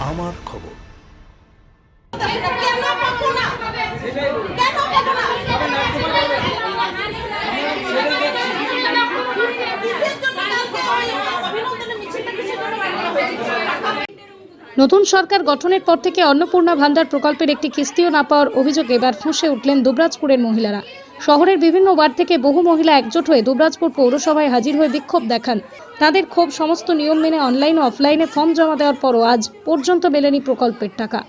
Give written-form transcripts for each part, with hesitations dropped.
আমার খবর। নতুন সরকার গঠনের পর থেকে অন্নপূর্ণা ভান্ডার প্রকল্পের একটি কিস্তিও না পাওয়ার অভিযোগে এবার ফুঁসে উঠলেন দুবরাজপুরের মহিলারা। শহরের বিভিন্ন ওয়ার্ড থেকে বহু মহিলা একজোট হয়ে দুবরাজপুর পৌরসভায় হাজির হয়ে বিক্ষোভ দেখান। তাদের ক্ষোভ সমস্ত নিয়ম মেনে অনলাইন ও অফলাইনে ফর্ম জমা দেওয়ার পরও আজ পর্যন্ত মেলেনি প্রকল্পের টাকা।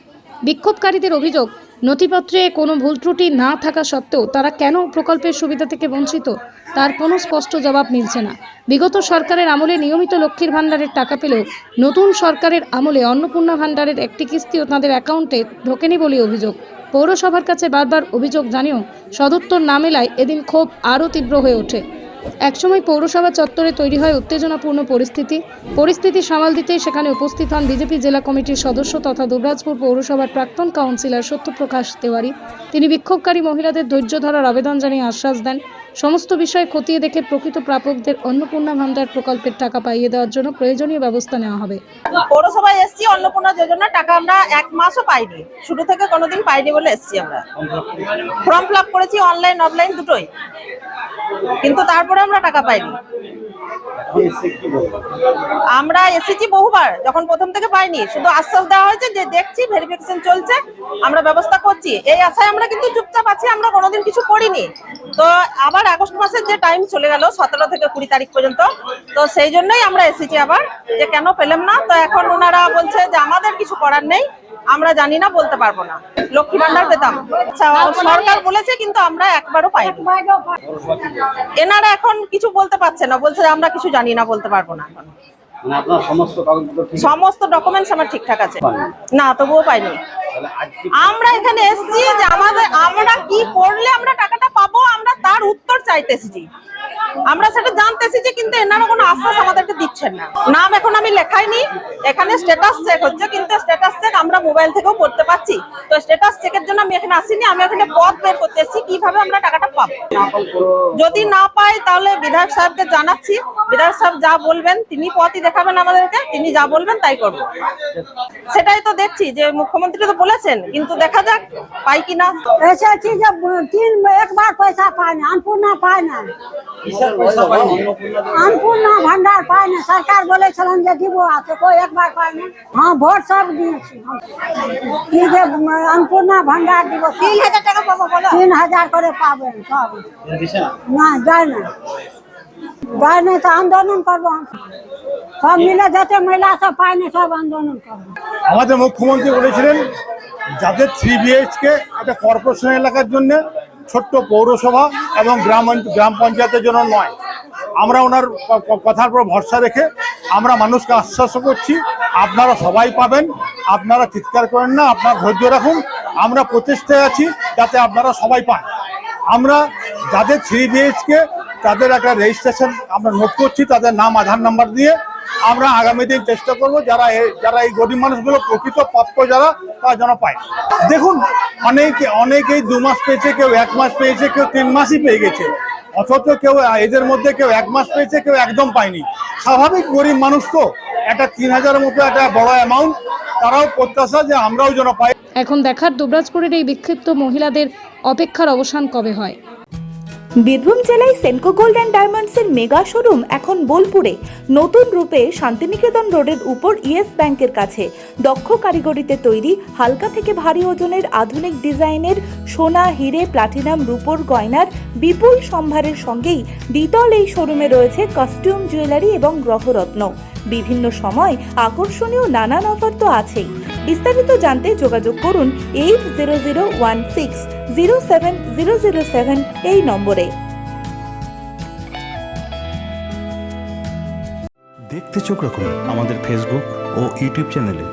বিক্ষোভকারীদের অভিযোগ, নথিপত্রে কোনো ভুল ত্রুটি না থাকা সত্ত্বেও তারা কেন প্রকল্পের সুবিধা থেকে বঞ্চিত তার কোনো স্পষ্ট জবাব মিলছে না। বিগত সরকারের আমলে নিয়মিত লক্ষ্মীর ভান্ডারের টাকা পেলেও নতুন সরকারের আমলে অন্নপূর্ণা ভান্ডারের একটি কিস্তিও তাদের অ্যাকাউন্টে ঢোকেনি বলে অভিযোগ। পৌরসভার কাছে বারবার অভিযোগ জানিয়েও সদুত্তর না মেলায় এদিন ক্ষোভ আরও তীব্র হয়ে ওঠে। একসময় পৌরসভা চত্বরে তৈরি হয় উত্তেজনাপূর্ণ পরিস্থিতি সামাল দিতে সেখানে উপস্থিত হন বিজেপি জেলা কমিটির সদস্য তথা দুবরাজপুর পৌরসভার প্রাক্তন কাউন্সিলর সত্যপ্রকাশ তেওয়ারি। তিনি বিক্ষোভকারী মহিলাদের ধৈর্য ধরার আবেদন জানিয়ে আশ্বাস দেন, সমস্ত বিষয় খতিয়ে দেখে প্রকৃত প্রাপকদের অন্নপূর্ণা ভান্ডার প্রকল্পের টাকা পাইয়ে দেওয়ার জন্য প্রয়োজনীয় ব্যবস্থা নেওয়া হবে। পৌরসভায় এসছি, অন্নপূর্ণা যোজনার টাকা আমরা 1 মাসও পাইনি, শুরু থেকে কোনোদিন পাইনি বলে এসছি। আমরা ফর্ম ফিল আপ করেছি অনলাইন অফলাইন দুটোই, কিন্তু তারপরে আমরা টাকা পাইনি। আমরা এসেছি বহুবার, যখন প্রথম থেকে পাইনি, শুধু আশ্বাস দেওয়া হয়েছে যে দেখছি, ভেরিফিকেশন চলছে, আমরা ব্যবস্থা করছি, এই আশায় আমরা কিন্তু চুপচাপ আছি, আমরা কোনোদিন কিছু করিনি। তো আবার আগস্ট মাসের যে টাইম চলে গেল 17 থেকে 20 তারিখ পর্যন্ত, তো সেই জন্যই আমরা এসেছি আবার যে কেন পেলাম না। তো এখন ওনারা বলছে যে আমাদের কিছু করার নেই, আমরা জানি না, বলতে পারবো না, লক্ষ্মী ভান্ডার পেতাম। সরকার বলেছে কিন্তু আমরা একবারও পাইনি। এনারা এখন কিছু বলতে পারছে না, বলছে আমরা কিছু জানি না, বলতে পারবো না। এখন সমস্ত ডকুমেন্টস আমার ঠিকঠাক আছে না, তবুও পাইনি। আমরা এখানে এসেছি যে আমরা কি করলে আমরা টাকাটা পাবো, আমরা তার উত্তর চাইতে এসেছি, আমরা সেটা জানতে এসেছি, কিন্তু এনারা কোনো আশ্বাস আমাদেরকে দিচ্ছেন না। নাম এখন আমি লেখাইনি, এখানে স্ট্যাটাস চেক হচ্ছে, কিন্তু স্ট্যাটাস চেক আমরা মোবাইল থেকেও করতে পারছি। তো স্ট্যাটাস চেকের জন্য আমি এখানে আসিনি, আমি এখানে পথ বের করতে এসেছি কিভাবে আমরা টাকাটা পাবো। যদি না পাই তাহলে বিধায়ক সাহেবকে জানাচ্ছি, বিধায়ক সাহেব যা বলবেন তিনি পথই দেখাবেন আমাদেরকে, তিনি যা বলবেন তাই করবো। সেটাই তো দেখছি যে মুখ্যমন্ত্রী তো বলেছেন, কিন্তু দেখা যাক পাই কিনা। এসেছি যে একবার পয়সা পায় না, অন্নপূর্ণা পায় না, অন্নপূর্ণা ভান্ডার পায় না। সরকার বলেছিলেন যে দিব, আছে কই একবার পায় না। হ্যাঁ, ভোট সব দিয়েছি কি যে অন্নপূর্ণা ভান্ডার দিব, 3000 টাকা পাবো, 3000 করে পাবেন সব। না যায় না, যায় না, তো আন্দোলন করবো সব মিলে, যাতে মহিলা সব পায় না, সব আন্দোলন করবো। আমাদের মুখ্যমন্ত্রী বলেছিলেন যাদের 3 BHK একটা কর্পোরেশন এলাকার জন্য, ছোট্ট পৌরসভা এবং গ্রাম পঞ্চায়েতের জন্য নয়। আমরা ওনার কথার উপর ভরসা রেখে আমরা মানুষকে আশ্বাস করছি, আপনারা সবাই পাবেন, আপনারা চিৎকার করেন না, আপনারা ধৈর্য রাখুন, আমরা প্রচেষ্টায় আছি যাতে আপনারা সবাই পান। আমরা যাদের 3 BHK তাদের একটা রেজিস্ট্রেশন আমরা নোট করছি, তাদের নাম আধার নাম্বার দিয়ে আমরা আগামী দিন চেষ্টা করব যারা এই গরিব মানুষগুলো প্রকৃত প্রাপ্য যারা, তারা যেন পায়। দেখুন, অনেকেই 2 মাস পেয়েছে, কেউ 1 মাস পেয়েছে, কেউ 3 মাসই পেয়ে গেছে, অথচ কেউ এদের মধ্যে কেউ 1 মাস পেয়েছে, কেউ একদম পায়নি। স্বাভাবিক, গরিব মানুষ তো, একটা 3000-এর মতো একটা বড় অ্যামাউন্ট, তারাও প্রত্যাশা যে আমরাও যেন পাই। এখন দেখার দুবরাজপুরের এই বিক্ষিপ্ত মহিলাদের অপেক্ষার অবসান কবে হয়। বীরভূম জেলায় সেনকো গোল্ড অ্যান্ড ডায়মন্ডসের মেগা শোরুম এখন বোলপুরে নতুন রূপে শান্তিনিকেতন রোডের উপর ইয়েস ব্যাংকের কাছে। দক্ষ কারিগরিতে তৈরি হালকা থেকে ভারী ওজনের আধুনিক ডিজাইনের সোনা, হিরে, প্লাটিনাম, রূপোর গয়নার বিপুল সম্ভারের সঙ্গেই দ্বিতল এই শোরুমে রয়েছে কাস্টিউম জুয়েলারি এবং গ্রহরত্ন। বিভিন্ন সময় আকর্ষণীয় নানান অফার তো আছেই। বিস্তারিত জানতে যোগাযোগ করুন 8001607007 এই নম্বরে। দেখতে চোখ রাখুন আমাদের ফেসবুক ও ইউটিউব চ্যানেলে।